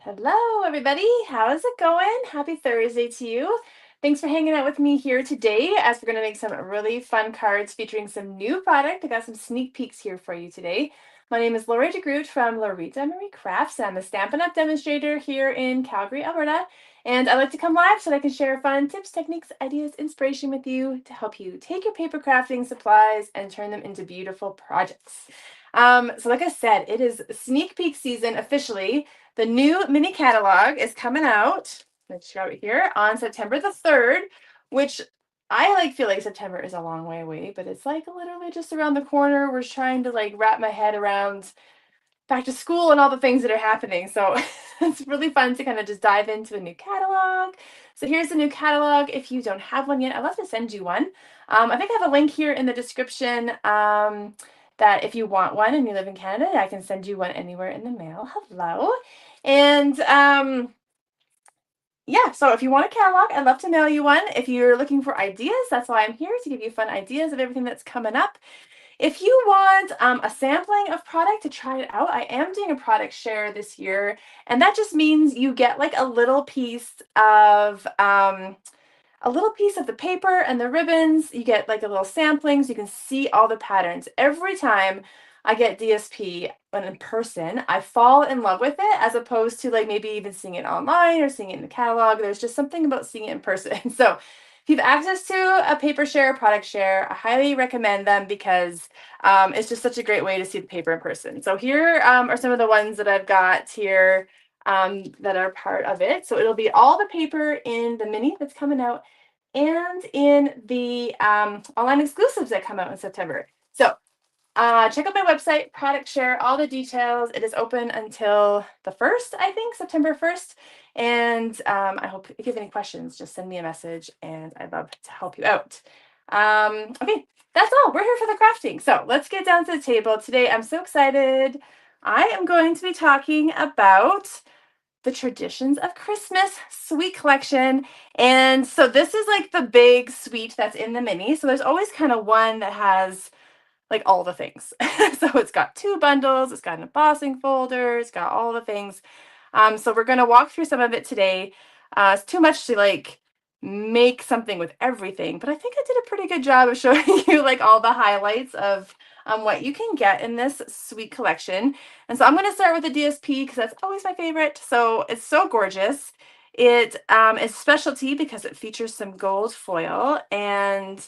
Hello, everybody. How is it going? Happy Thursday to you. Thanks for hanging out with me here today as we're going to make some really fun cards featuring some new product. I got some sneak peeks here for you today. My name is Loritamarie from Loritamarie Crafts. I'm a Stampin' Up! Demonstrator here in Calgary, Alberta. And I like to come live so that I can share fun tips, techniques, ideas, inspiration with you to help you take your paper crafting supplies and turn them into beautiful projects. So like I said, it is sneak peek season officially. The new mini catalog is coming out, let's show it here, on September the 3rd, which I feel like September is a long way away, but it's like literally just around the corner. We're trying to wrap my head around back to school and all the things that are happening. So it's really fun to kind of just dive into a new catalog. So here's the new catalog. If you don't have one yet, I'd love to send you one. I think I have a link here in the description that if you want one and you live in Canada, I can send you one anywhere in the mail. Hello. And yeah, so if you want a catalog, I'd love to mail you one. If you're looking for ideas, that's why I'm here, to give you fun ideas of everything that's coming up. If you want a sampling of product to try it out, I am doing a product share this year, and that just means you get like a little piece of the paper and the ribbons. You get like a little sampling so you can see all the patterns. Every time I get DSP in person, I fall in love with it as opposed to maybe even seeing it online or seeing it in the catalog. There's just something about seeing it in person. So if you have access to a paper share, product share, I highly recommend them because it's just such a great way to see the paper in person. So here are some of the ones that I've got here that are part of it. So it'll be all the paper in the mini that's coming out and in the online exclusives that come out in September. So check out my website, product share, all the details. It is open until the 1st, I think, September 1st. And I hope if you have any questions, just send me a message and I'd love to help you out. Okay, that's all. We're here for the crafting. So let's get down to the table. Today, I'm so excited. I am going to be talking about the Traditions of Christmas Sweet Collection. And so this is like the big suite that's in the mini. So there's always kind of one that has all the things. So it's got 2 bundles, it's got an embossing folder, it's got all the things. So we're going to walk through some of it today. It's too much to make something with everything, but I think I did a pretty good job of showing you all the highlights of what you can get in this sweet collection. And so I'm going to start with the DSP because that's always my favorite. So it's so gorgeous. It is specialty because it features some gold foil, and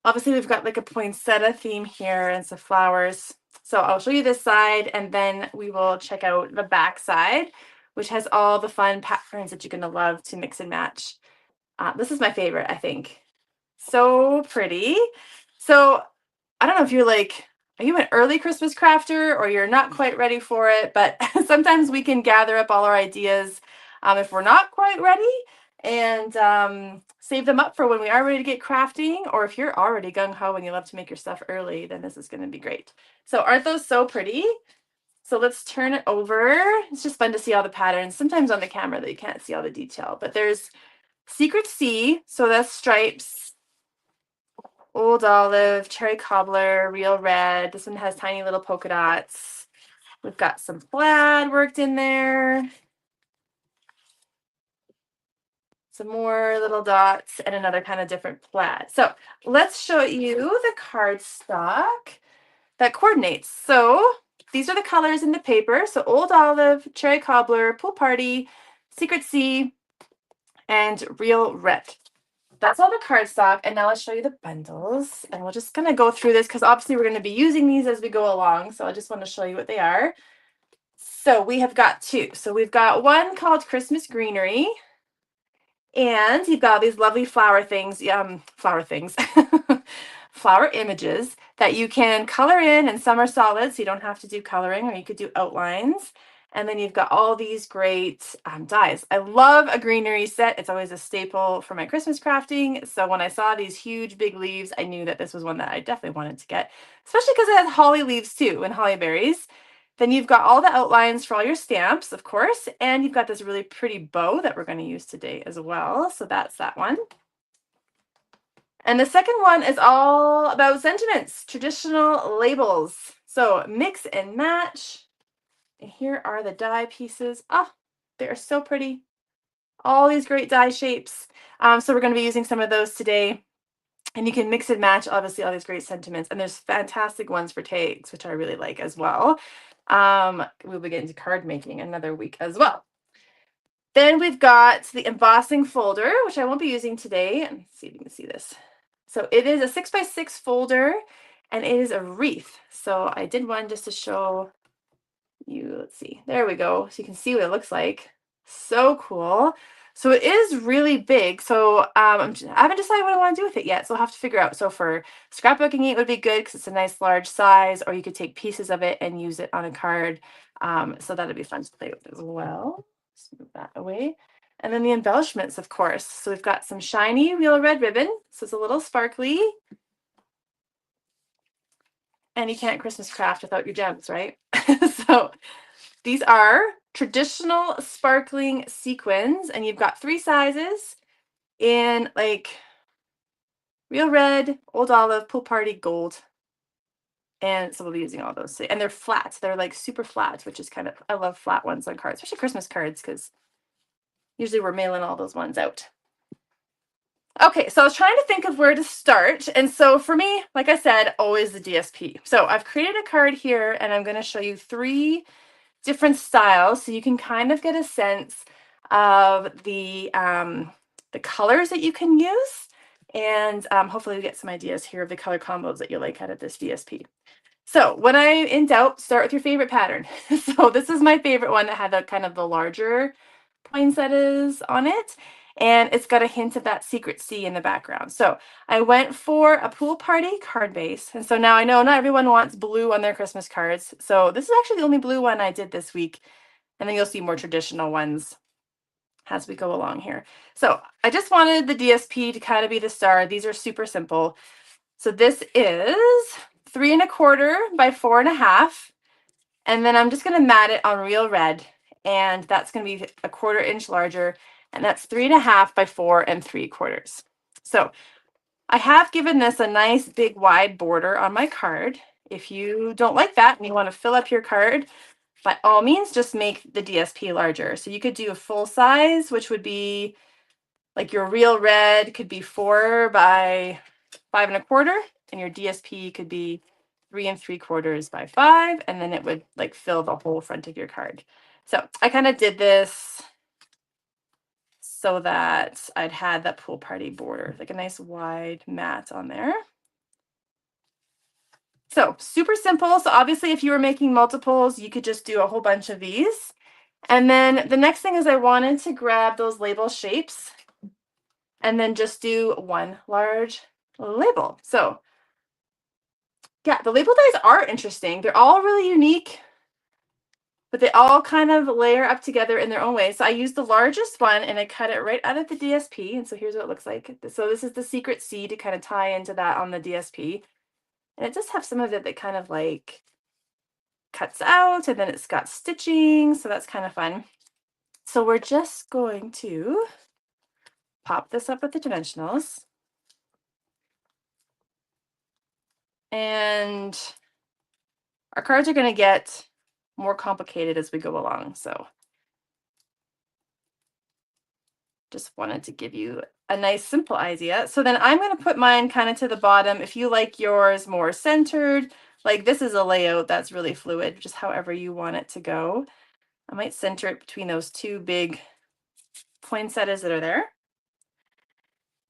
obviously we've got a poinsettia theme here and some flowers. So I'll show you this side and then we will check out the back side, which has all the fun patterns that you're going to love to mix and match. This is my favorite, I think. So pretty. So I don't know if you're are you an early Christmas crafter or you're not quite ready for it? But sometimes we can gather up all our ideas if we're not quite ready and save them up for when we are ready to get crafting. Or if you're already gung-ho and you love to make your stuff early, then this is going to be great. So aren't those so pretty? So let's turn it over. It's just fun to see all the patterns. Sometimes on the camera that you can't see all the detail, but there's Secret Sea, so that's stripes, old olive, cherry cobbler, real red. This one has tiny little polka dots. We've got some plaid worked in there. Some more little dots and another kind of different plaid. So let's show you the cardstock that coordinates. So these are the colors in the paper. So old olive, cherry cobbler, pool party, Secret Sea, and real red. That's all the cardstock. And now let's show you the bundles. And we're just going to go through this because obviously we're going to be using these as we go along. So I just want to show you what they are. So we have got 2. So we've got one called Christmas Greenery. And you've got these lovely flower images that you can color in, and some are solid, so you don't have to do coloring, or you could do outlines. And then you've got all these great dies. I love a greenery set. It's always a staple for my Christmas crafting. So when I saw these huge big leaves, I knew that this was one that I definitely wanted to get, especially because it has holly leaves too and holly berries. Then you've got all the outlines for all your stamps, of course, and you've got this really pretty bow that we're going to use today as well. So that's that one. And the second one is all about sentiments, traditional labels. So mix and match And here are the die pieces. Oh, they're so pretty. All these great die shapes. So we're going to be using some of those today. And you can mix and match, obviously, all these great sentiments. And there's fantastic ones for tags, which I really like as well. We'll be getting to card making another week as well. Then we've got the embossing folder, which I won't be using today. Let's see if you can see this. So it is a 6x6 folder, and it is a wreath. So I did one just to show you. Let's see. There we go. So you can see what it looks like. So cool. So it is really big. So I haven't decided what I want to do with it yet. So I'll have to figure out. So for scrapbooking it would be good because it's a nice large size, or you could take pieces of it and use it on a card. So that'd be fun to play with as well. Let's move that away. And then the embellishments, of course. So we've got some shiny real red ribbon. So it's a little sparkly. And you can't Christmas craft without your gems, right? So these are traditional sparkling sequins, and you've got 3 sizes in like real red, old olive, pool party, gold. And so we'll be using all those. And they're flat. They're like super flat, which is kind of, I love flat ones on cards, especially Christmas cards, because usually we're mailing all those ones out. Okay, so I was trying to think of where to start. And so for me, like I said, always the DSP. So I've created a card here, and I'm going to show you 3 different styles, so you can kind of get a sense of the colors that you can use, and hopefully we get some ideas here of the color combos that you like out of this DSP. So when I'm in doubt, start with your favorite pattern. So this is my favorite one that had the kind of the larger poinsettias on it, and it's got a hint of that secret C in the background. So I went for a pool party card base, and so now I know not everyone wants blue on their Christmas cards. So this is actually the only blue one I did this week, and then you'll see more traditional ones as we go along here. So I just wanted the DSP to kind of be the star. These are super simple. So this is 3 1/4 by 4 1/2. And then I'm just going to mat it on real red, and that's going to be a 1/4 inch larger, and that's 3 1/2 by 4 3/4. So I have given this a nice big wide border on my card. If you don't like that and you want to fill up your card, by all means, just make the DSP larger. So you could do a full size, which would be like your real red could be 4 by 5 1/4, and your DSP could be 3 3/4 by 5, and then it would like fill the whole front of your card. So I kind of did this so that I'd had that pool party border, like a nice wide mat on there. So super simple. So obviously if you were making multiples, you could just do a whole bunch of these. And then the next thing is I wanted to grab those label shapes and then just do one large label. So yeah, the label dies are interesting. They're all really unique, but they all kind of layer up together in their own way. So I used the largest one and I cut it right out of the DSP. And so here's what it looks like. So this is the secret C to kind of tie into that on the DSP. And it does have some of it that kind of like cuts out, and then it's got stitching. So that's kind of fun. So we're just going to pop this up with the dimensionals. And our cards are going to get more complicated as we go along. So just wanted to give you a nice simple idea. So then I'm going to put mine kind of to the bottom. If you like yours more centered, like this is a layout that's really fluid, just however you want it to go. I might center it between those 2 big poinsettias that are there.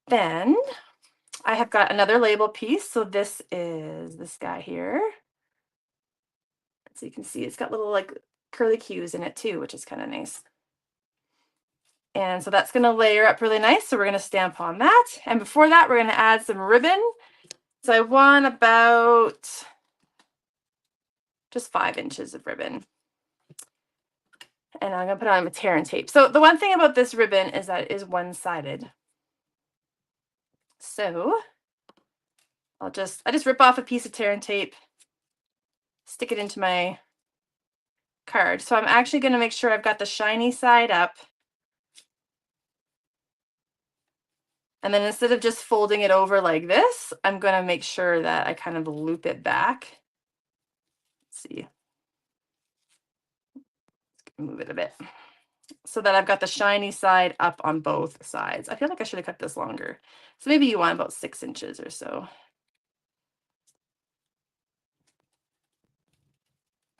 Then I have got another label piece. So this is this guy here. So you can see it's got little like curly cues in it too, which is kind of nice. And so that's going to layer up really nice. So we're going to stamp on that. And before that, we're going to add some ribbon. So I want about just 5 inches of ribbon. And I'm going to put on a tear and tape. So the one thing about this ribbon is that it is one-sided. So I just rip off a piece of tear and tape, stick it into my card. So I'm actually going to make sure I've got the shiny side up. And then instead of just folding it over like this, I'm going to make sure that I kind of loop it back. Let's see. Move it a bit so that I've got the shiny side up on both sides. I feel like I should have cut this longer. So maybe you want about 6 inches or so.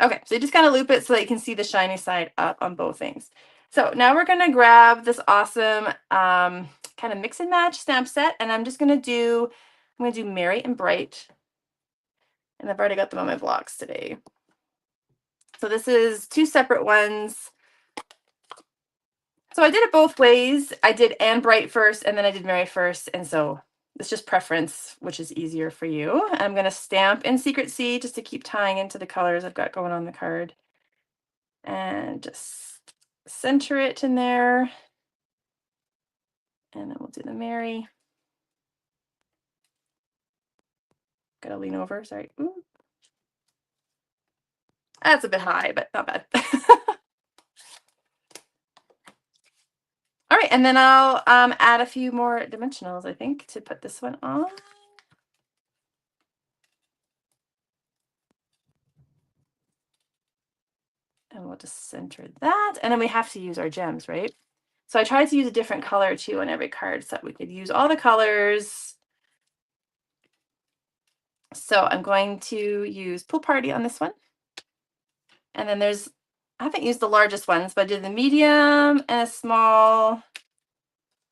Okay, so you just kind of loop it so that you can see the shiny side up on both things. So now we're gonna grab this awesome kind of mix and match stamp set, and I'm gonna do Merry and Bright, and I've already got them on my blocks today. So this is 2 separate ones. So I did it both ways. I did and Bright first, and then I did Merry first, and so it's just preference, which is easier for you. I'm gonna stamp in Secret C just to keep tying into the colors I've got going on the card. And just center it in there. And then we'll do the Merry. Gotta lean over, sorry. Ooh. That's a bit high, but not bad. All right, and then I'll add a few more dimensionals, I think, to put this one on. And we'll just center that. And then we have to use our gems, right? So I tried to use a different color too on every card so that we could use all the colors. So I'm going to use Pool Party on this one. And then I haven't used the largest ones, but I did the medium and a small,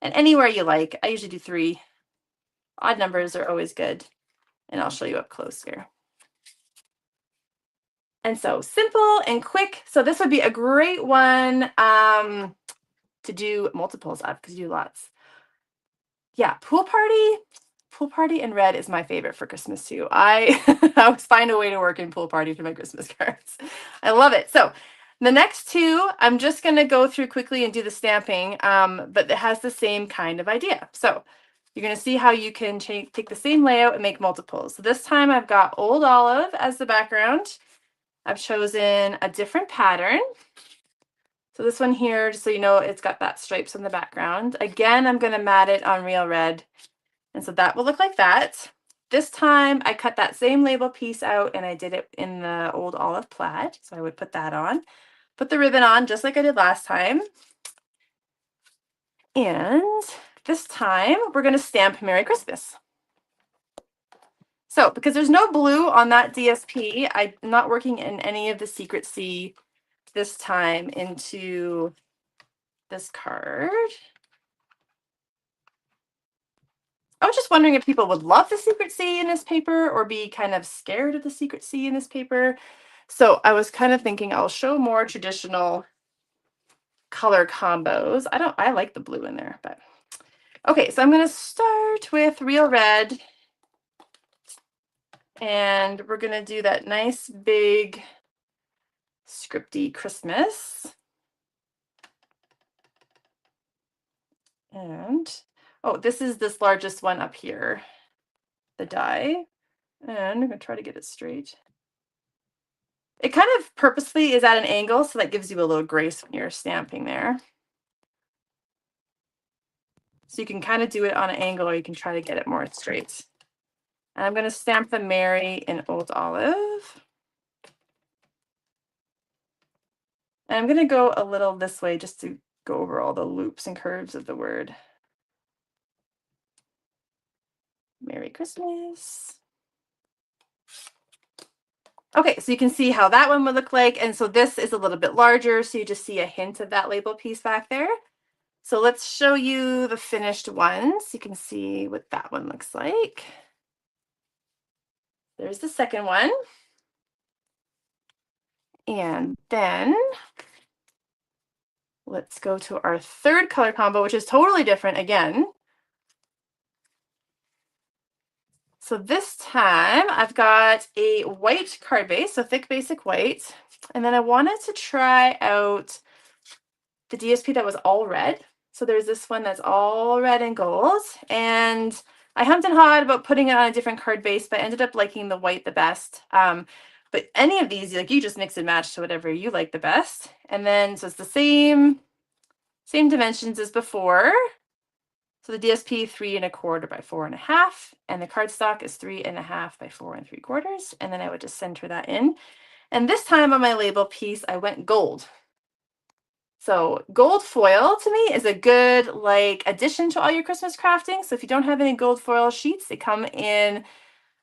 and anywhere you like. I usually do 3. Odd numbers are always good. And I'll show you up close here. And so simple and quick. So this would be a great one to do multiples of because you do lots. Yeah, Pool Party in red is my favorite for Christmas too. I always find a way to work in Pool Party for my Christmas cards. I love it. So the next 2, I'm just going to go through quickly and do the stamping, but it has the same kind of idea. So you're going to see how you can take the same layout and make multiples. So this time I've got Old Olive as the background. I've chosen a different pattern. So this one here, just so you know, it's got that stripes on the background. Again, I'm going to mat it on Real Red. And so that will look like that. This time I cut that same label piece out and I did it in the Old Olive plaid. So I would put that on, put the ribbon on just like I did last time. And this time we're going to stamp Merry Christmas. So because there's no blue on that DSP, I'm not working in any of the Secret C this time into this card. I was just wondering if people would love the Secret C in this paper or be kind of scared of the Secret C in this paper. So I was kind of thinking I'll show more traditional color combos. I like the blue in there, but okay, so I'm going to start with Real Red. And we're going to do that nice big scripty Christmas. And oh, this is this largest one up here, the die. And I'm going to try to get it straight. It kind of purposely is at an angle, so that gives you a little grace when you're stamping there. So you can kind of do it on an angle, or you can try to get it more straight. And I'm going to stamp the Merry in Old Olive. And I'm going to go a little this way just to go over all the loops and curves of the word. Merry Christmas. Okay, so you can see how that one would look like. And so this is a little bit larger, so you just see a hint of that label piece back there. So let's show you the finished ones. You can see what that one looks like. There's the second one. And then let's go to our third color combo, which is totally different again. So this time I've got a white card base, so thick basic white. And then I wanted to try out the DSP that was all red. So there's this one that's all red and gold. And I hummed and hawed about putting it on a different card base, but I ended up liking the white the best. But any of these, like, you just mix and match to whatever you like the best. And then, so it's the same dimensions as before. So the DSP 3 1/4 by 4 1/2, and the cardstock is 3 1/2 by 4 3/4. And then I would just center that in. And this time on my label piece, I went gold. So gold foil to me is a good like addition to all your Christmas crafting. So if you don't have any gold foil sheets, they come in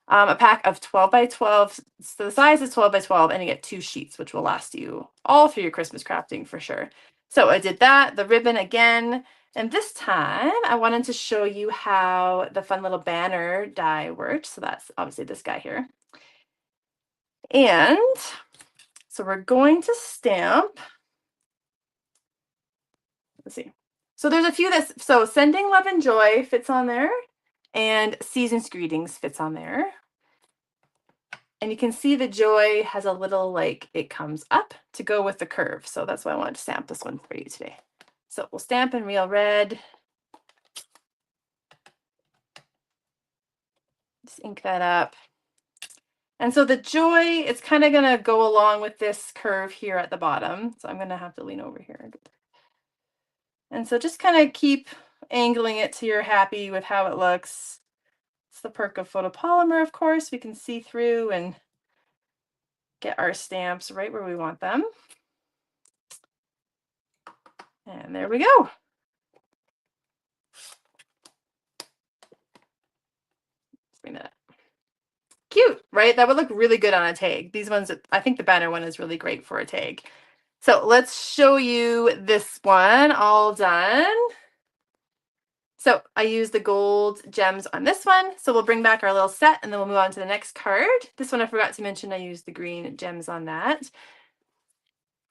a pack of 12 by 12. So the size is 12 by 12 and you get 2 sheets, which will last you all through your Christmas crafting for sure. So I did that, the ribbon again. And this time I wanted to show you how the fun little banner die worked. So that's obviously this guy here. And so we're going to stamp. Let's see. So there's a few that, so sending love and joy fits on there and season's greetings fits on there. And you can see the joy has a little like it comes up to go with the curve. So that's why I wanted to stamp this one for you today. So we'll stamp in real red. Just ink that up. And so the joy, it's kind of going to go along with this curve here at the bottom. So I'm going to have to lean over here. And so just kind of keep angling it till you're happy with how it looks. It's the perk of photopolymer, of course. We can see through and get our stamps right where we want them. And there we go. Let's bring that up. Cute, right? That would look really good on a tag. These ones, I think the banner one is really great for a tag. So let's show you this one all done. So I used the gold gems on this one. So we'll bring back our little set and then we'll move on to the next card. This one I forgot to mention I used the green gems on that.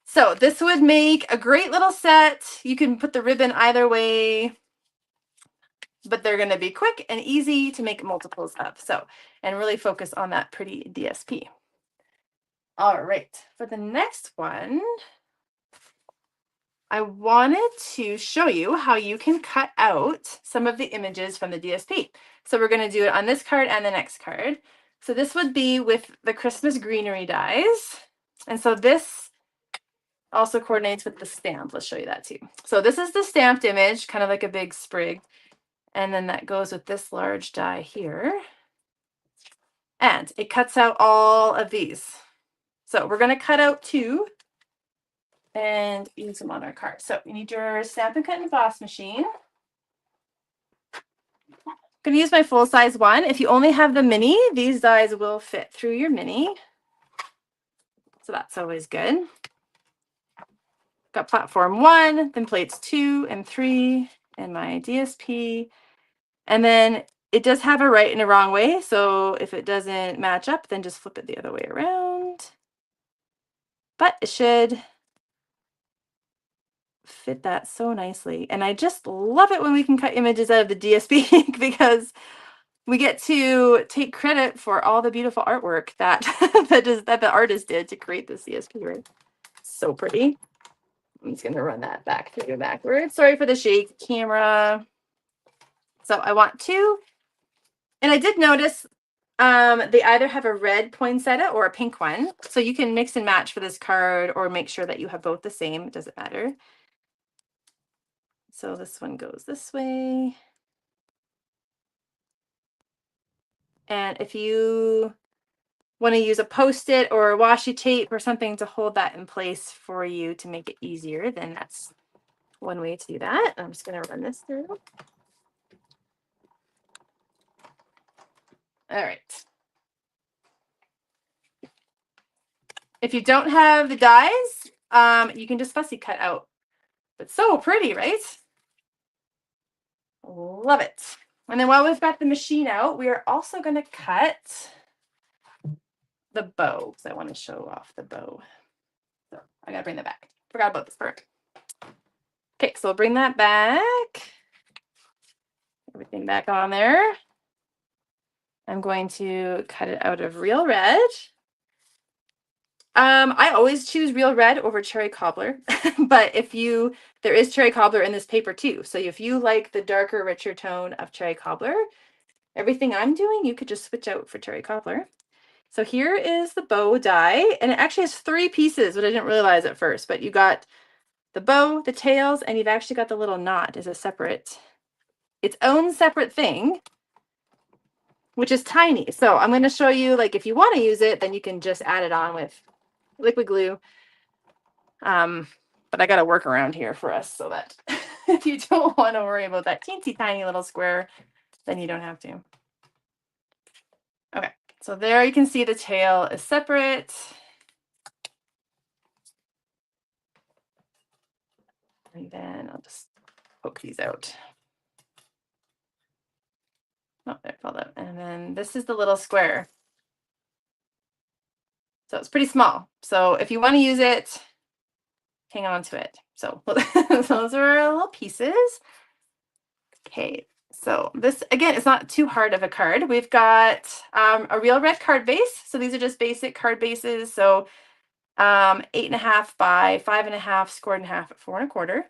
So this would make a great little set. You can put the ribbon either way, but they're going to be quick and easy to make multiples of. So, and really focus on that pretty DSP. All right, for the next one, I wanted to show you how you can cut out some of the images from the DSP. So we're going to do it on this card and the next card. So this would be with the Christmas Greenery Dies. And so this also coordinates with the stamp. Let's show you that too. So this is the stamped image, kind of like a big sprig. And then that goes with this large die here. And it cuts out all of these. So we're going to cut out 2 and use them on our card. So you need your Stampin' Cut and Emboss machine. I'm going to use my full-size one. If you only have the mini, these dies will fit through your mini. So that's always good. Got platform 1, then plates 2 and 3, and my DSP. And then it does have a right and a wrong way. So if it doesn't match up, then just flip it the other way around. But it should fit that so nicely. And I just love it when we can cut images out of the DSP because we get to take credit for all the beautiful artwork that that the artist did to create this DSP, right? So pretty. I'm just gonna run that back through backwards. Sorry for the shake camera. So I want 2, and I did notice they either have a red poinsettia or a pink one. So you can mix and match for this card or make sure that you have both the same. It doesn't matter. So this one goes this way. And if you want to use a Post-it or a washi tape or something to hold that in place for you to make it easier, then that's one way to do that. I'm just going to run this through. All right. If you don't have the dies, you can just fussy cut out. But so pretty, right? Love it. And then while we've got the machine out, we are also going to cut the bow because I want to show off the bow. So I got to bring that back. Forgot about this part. Okay, so we'll bring that back. Everything back on there. I'm going to cut it out of real red. I always choose real red over cherry cobbler, but there is cherry cobbler in this paper too. So if you like the darker, richer tone of cherry cobbler, everything I'm doing, you could just switch out for cherry cobbler. So here is the bow die, and it actually has 3 pieces, which I didn't realize at first, but you got the bow, the tails, and you've actually got the little knot as its own separate thing, which is tiny. So I'm going to show you, like, if you want to use it, then you can just add it on with liquid glue. But I got a workaround here for us so that if you don't want to worry about that teensy tiny little square, then you don't have to. Okay, so there you can see the tail is separate. And then I'll just poke these out. Oh, there it fell out. And then this is the little square. So it's pretty small. So if you want to use it, hang on to it. So those are our little pieces. Okay, so this, again, is not too hard of a card. We've got a real red card base. So these are just basic card bases. So 8.5 by 5.5, scored in half at 4 1/4.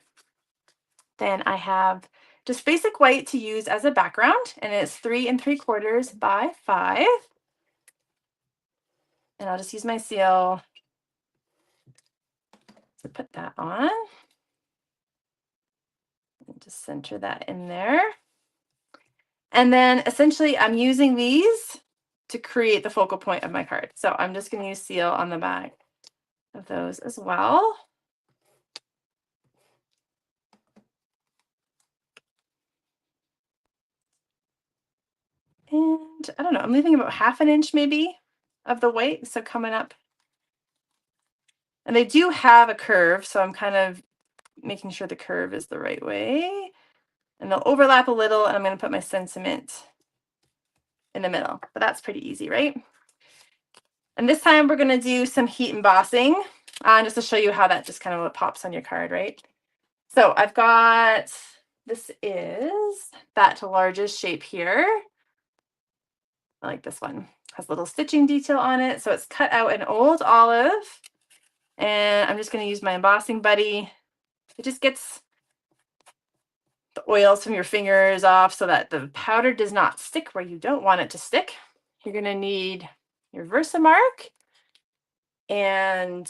Then I have just basic white to use as a background, and it's 3 3/4 by 5. And I'll just use my seal to put that on. And just center that in there. And then essentially I'm using these to create the focal point of my card. So I'm just going to use seal on the back of those as well. And I don't know, I'm leaving about 1/2 inch maybe of the white. So coming up. And they do have a curve, so I'm kind of making sure the curve is the right way. And they'll overlap a little, and I'm going to put my sentiment in the middle. But that's pretty easy, right? And this time we're going to do some heat embossing, just to show you how that just kind of pops on your card, right? So I've got, this is that largest shape here. I like this one. Has a little stitching detail on it. So it's cut out in old olive. And I'm just going to use my embossing buddy. It just gets the oils from your fingers off so that the powder does not stick where you don't want it to stick. You're going to need your Versamark and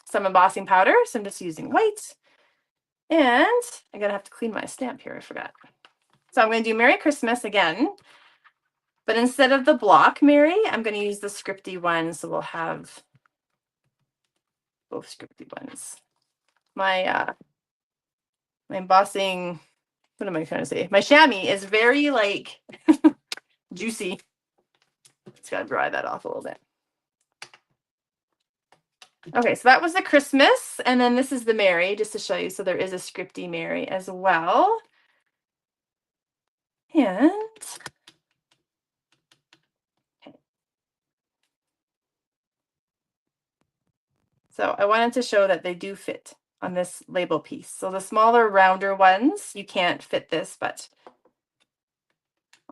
some embossing powder. So I'm just using white. And I'm going to have to clean my stamp here. I forgot. So I'm going to do Merry Christmas again. But instead of the block Merry, I'm going to use the scripty one. So we'll have both scripty ones. My embossing, what am I trying to say? My chamois is very like juicy. Just gotta dry that off a little bit. Okay, so that was the Christmas, and then this is the Merry, just to show you. So there is a scripty Merry as well. And okay. So I wanted to show that they do fit on this label piece. So the smaller, rounder ones, you can't fit this, but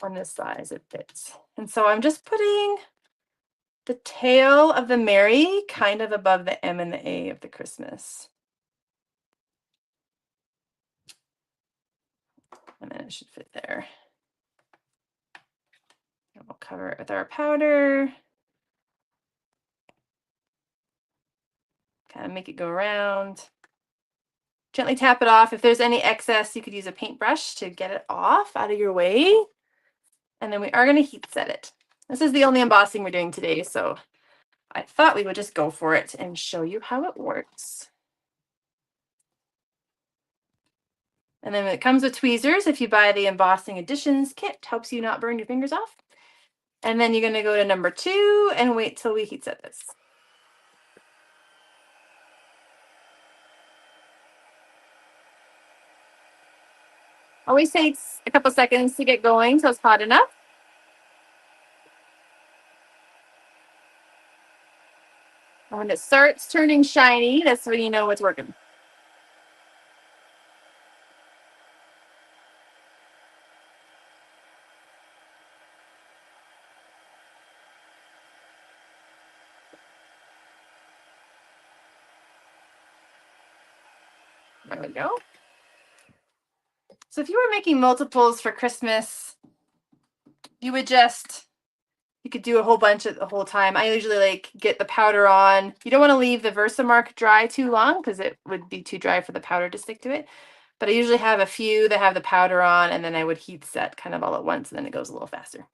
on this size it fits. And so I'm just putting the tail of the Merry kind of above the M and the A of the Christmas. And then it should fit there. And we'll cover it with our powder. Kind of make it go around. Gently tap it off. If there's any excess, you could use a paintbrush to get it off out of your way. And then we are going to heat set it. This is the only embossing we're doing today, so I thought we would just go for it and show you how it works. And then it comes with tweezers. If you buy the embossing additions kit, helps you not burn your fingers off. And then you're going to go to number 2 and wait till we heat set this. Always takes a couple seconds to get going so it's hot enough. And when it starts turning shiny, that's when you know it's working. There we go. So if you were making multiples for Christmas, you would just, you could do a whole bunch at the whole time. I usually like get the powder on. You don't want to leave the Versamark dry too long because it would be too dry for the powder to stick to it. But I usually have a few that have the powder on, and then I would heat set kind of all at once, and then it goes a little faster.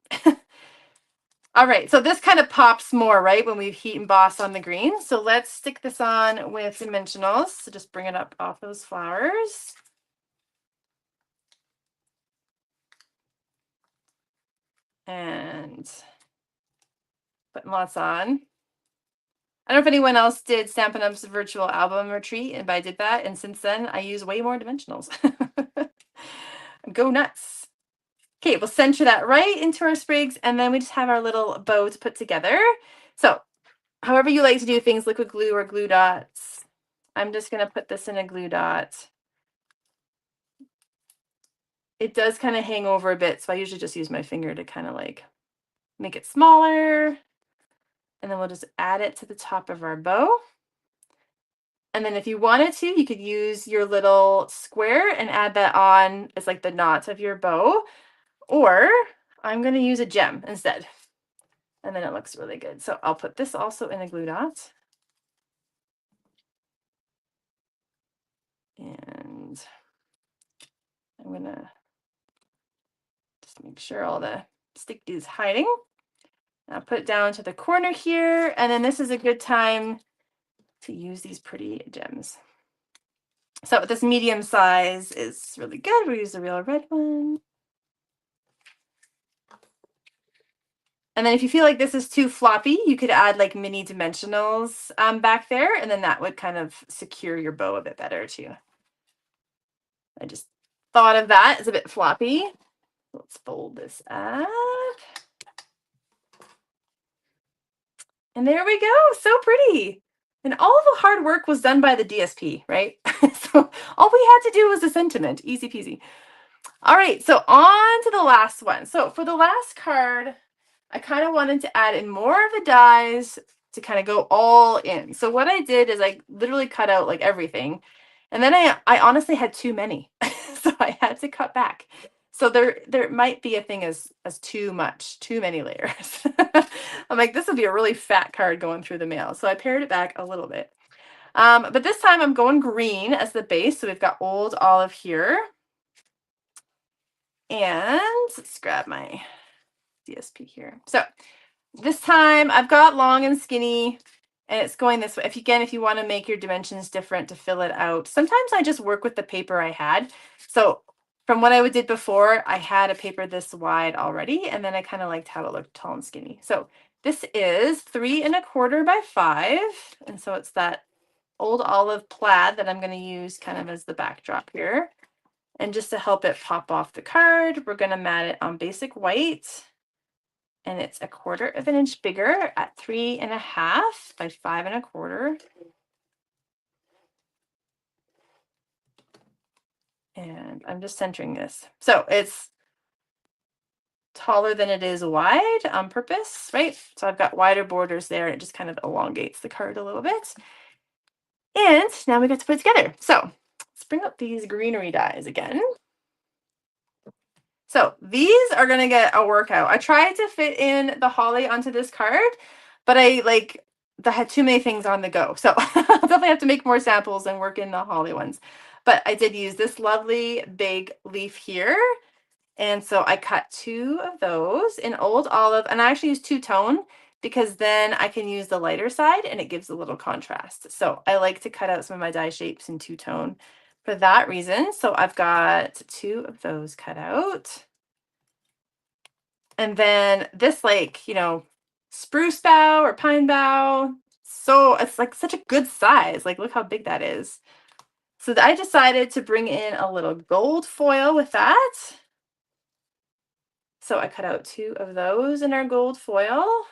All right, so this kind of pops more, right, when we heat emboss on the green. So let's stick this on with dimensionals. So just bring it up off those flowers. And putting lots on. I don't know if anyone else did Stampin' Up's virtual album retreat, but I did that. And since then, I use way more dimensionals. Go nuts. Okay, we'll center that right into our sprigs, and then we just have our little bow to put together. So however you like to do things, liquid glue or glue dots. I'm just going to put this in a glue dot. It does kind of hang over a bit, so I usually just use my finger to kind of like make it smaller. And then we'll just add it to the top of our bow. And then if you wanted to, you could use your little square and add that on as like the knots of your bow. Or I'm going to use a gem instead. And then it looks really good. So I'll put this also in a glue dot. And I'm going to just make sure all the stick is hiding. I'll put it down to the corner here. And then this is a good time to use these pretty gems. So this medium size is really good. We'll use the real red one. And then if you feel like this is too floppy, you could add like mini dimensionals back there, and then that would kind of secure your bow a bit better too. I just thought of that as a bit floppy. Let's fold this up. And there we go, so pretty. And all of the hard work was done by the DSP, right? So all we had to do was the sentiment, easy peasy. All right, so on to the last one. So for the last card, I kind of wanted to add in more of the dies to kind of go all in. So what I did is I literally cut out like everything. And then I honestly had too many. So I had to cut back. So there might be a thing as too much, too many layers. I'm like, this would be a really fat card going through the mail. So I pared it back a little bit. But this time I'm going green as the base. So we've got old olive here. And let's grab my DSP here. So this time I've got long and skinny, and it's going this way. If you want to make your dimensions different to fill it out, sometimes I just work with the paper I had. So from what I did before, I had a paper this wide already, and then I kind of liked how it looked tall and skinny. So this is 3 1/4 by 5, and so it's that old olive plaid that I'm going to use kind of as the backdrop here. And just to help it pop off the card, we're going to mat it on basic white. And it's 1/4 of an inch bigger at 3 1/2 by 5 1/4. And I'm just centering this. So it's taller than it is wide on purpose, right? So I've got wider borders there, and it just kind of elongates the card a little bit. And now we get to put it together. So let's bring up these greenery dies again. So these are going to get a workout. I tried to fit in the holly onto this card, but I had too many things on the go. So I'll definitely have to make more samples and work in the holly ones. But I did use this lovely big leaf here. And so I cut 2 of those in old olive, and I actually use two-tone because then I can use the lighter side and it gives a little contrast. So I like to cut out some of my die shapes in two-tone for that reason. So I've got 2 of those cut out. And then this spruce bough or pine bough. So it's like such a good size. Like, look how big that is. So I decided to bring in a little gold foil with that. So I cut out 2 of those in our gold foil.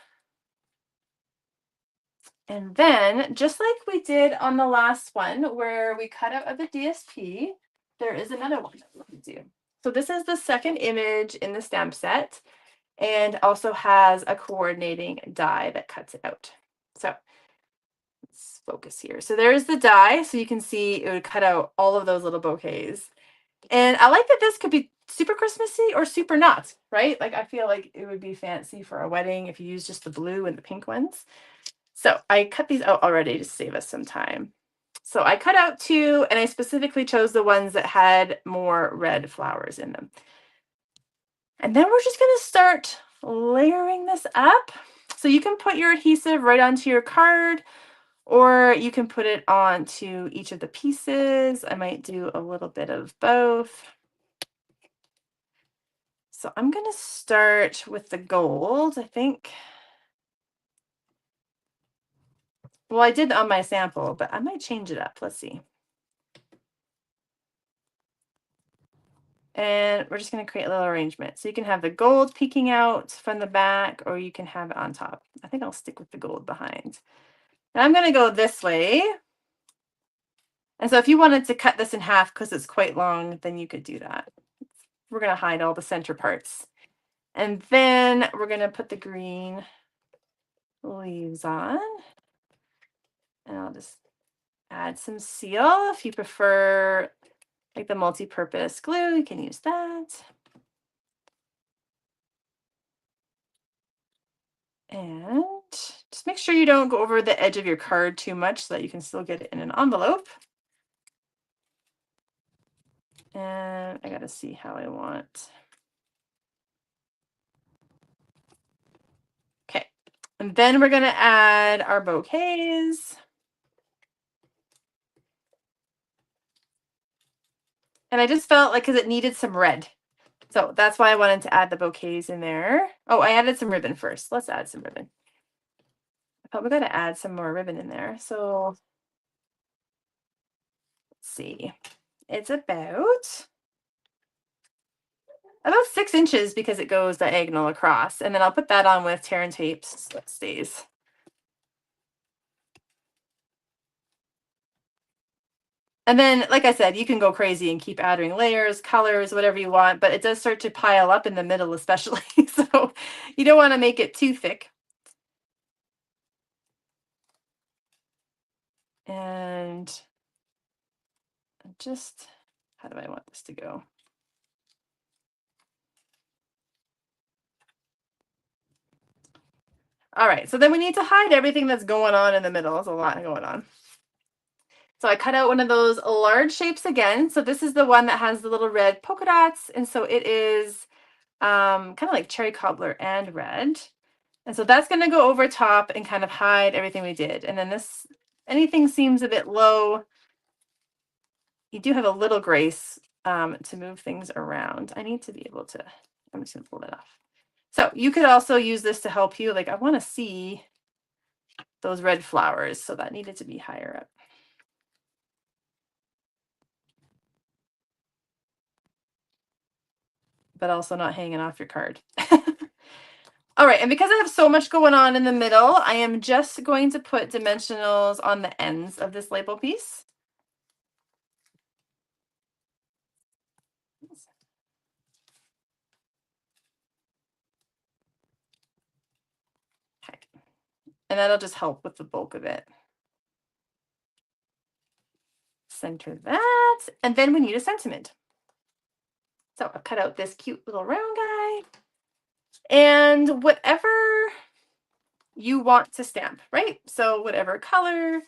And then, just like we did on the last one where we cut out of the DSP, there is another one that we can do. So this is the second image in the stamp set, and also has a coordinating die that cuts it out. So let's focus here. So there's the die. So you can see it would cut out all of those little bouquets. And I like that this could be super Christmassy or super not, right? Like, I feel like it would be fancy for a wedding if you use just the blue and the pink ones. So I cut these out already to save us some time. So I cut out 2, and I specifically chose the ones that had more red flowers in them. And then we're just going to start layering this up. So you can put your adhesive right onto your card, or you can put it onto each of the pieces. I might do a little bit of both. So I'm going to start with the gold, I think. Well, I did on my sample, but I might change it up. Let's see. And we're just going to create a little arrangement. So you can have the gold peeking out from the back, or you can have it on top. I think I'll stick with the gold behind. And I'm going to go this way. And so if you wanted to cut this in half because it's quite long, then you could do that. We're going to hide all the center parts. And then we're going to put the green leaves on. And I'll just add some seal. If you prefer like the multi-purpose glue, you can use that. And just make sure you don't go over the edge of your card too much so that you can still get it in an envelope. And I gotta see how I want. Okay, and then we're gonna add our bouquets. And I just felt like, because it needed some red. So that's why I wanted to add the bouquets in there. Oh, I added some ribbon first. Let's add some ribbon. I thought we got to add some more ribbon in there. So let's see. It's about 6 inches because it goes diagonal across. And then I'll put that on with tear and tape so it stays. And then, like I said, you can go crazy and keep adding layers, colors, whatever you want, but it does start to pile up in the middle especially. So you don't want to make it too thick. And just, how do I want this to go? All right, so then we need to hide everything that's going on in the middle. There's a lot going on. So I cut out one of those large shapes again. So this is the one that has the little red polka dots. And so it is kind of like cherry cobbler and red. And so that's going to go over top and kind of hide everything we did. And then this, anything seems a bit low, you do have a little grace to move things around. I need to be able to, I'm just going to pull that off. So you could also use this to help you. Like, I want to see those red flowers. So that needed to be higher up. But also not hanging off your card. All right, and because I have so much going on in the middle, I am just going to put dimensionals on the ends of this label piece. Okay. And that'll just help with the bulk of it. Center that, and then we need a sentiment. So I'll cut out this cute little round guy. And whatever you want to stamp, right? So whatever color,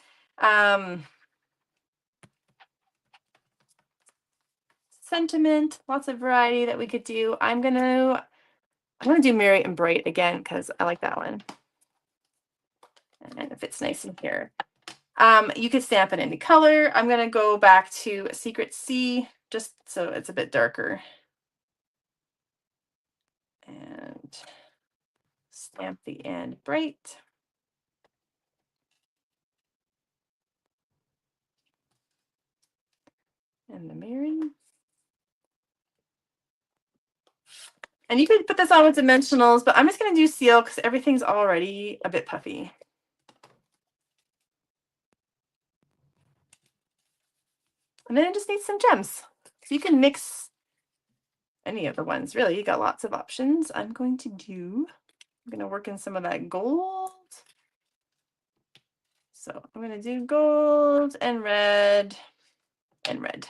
sentiment, lots of variety that we could do. I'm gonna do Merry and Bright again because I like that one. And it fits nice in here. You could stamp in any color. I'm gonna go back to Secret C just so it's a bit darker. And stamp the end bright. And the Merry. And you could put this on with dimensionals, but I'm just going to do seal because everything's already a bit puffy. And then it just needs some gems. So you can mix any of the ones, really. You got lots of options. I'm going to work in some of that gold. So I'm going to do gold and red and red.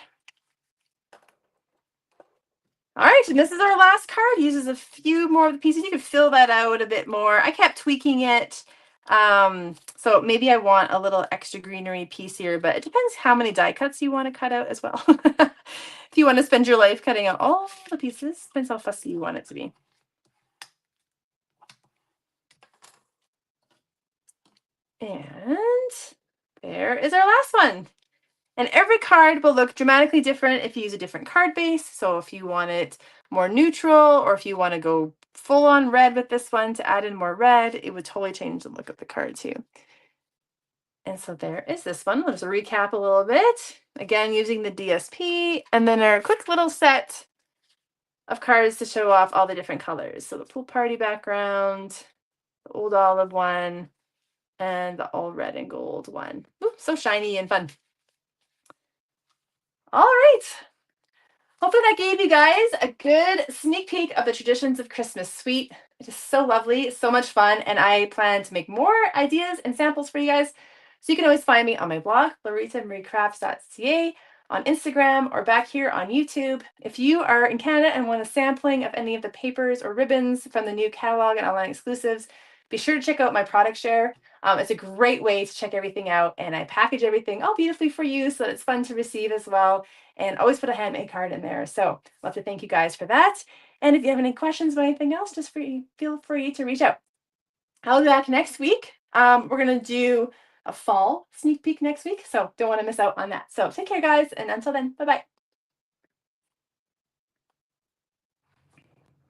All right, and this is our last card. Uses a few more of the pieces. You could fill that out a bit more. I kept tweaking it. So maybe I want a little extra greenery piece here, but it depends how many die cuts you want to cut out as well. If you want to spend your life cutting out all the pieces, depends how fussy you want it to be. And there is our last one. And every card will look dramatically different if you use a different card base. So if you want it more neutral, or if you want to go full on red with this one to add in more red, it would totally change the look of the card too. And so there is this one. Let's recap a little bit. Again, using the DSP, and then our quick little set of cards to show off all the different colors. So the pool party background, the old olive one, and the all red and gold one. Ooh, so shiny and fun. All right. Hopefully that gave you guys a good sneak peek of the Traditions of Christmas suite. It is so lovely, so much fun, and I plan to make more ideas and samples for you guys. So you can always find me on my blog, Loritamarie on Instagram, or back here on YouTube. If you are in Canada and want a sampling of any of the papers or ribbons from the new catalog and online exclusives, be sure to check out my product share. It's a great way to check everything out, and I package everything all beautifully for you so that it's fun to receive as well, and always put a handmade card in there. So I'd love to thank you guys for that. And if you have any questions about anything else, just feel free to reach out. I'll be back next week. We're going to do a fall sneak peek next week, so don't want to miss out on that. So take care, guys, and until then, bye-bye.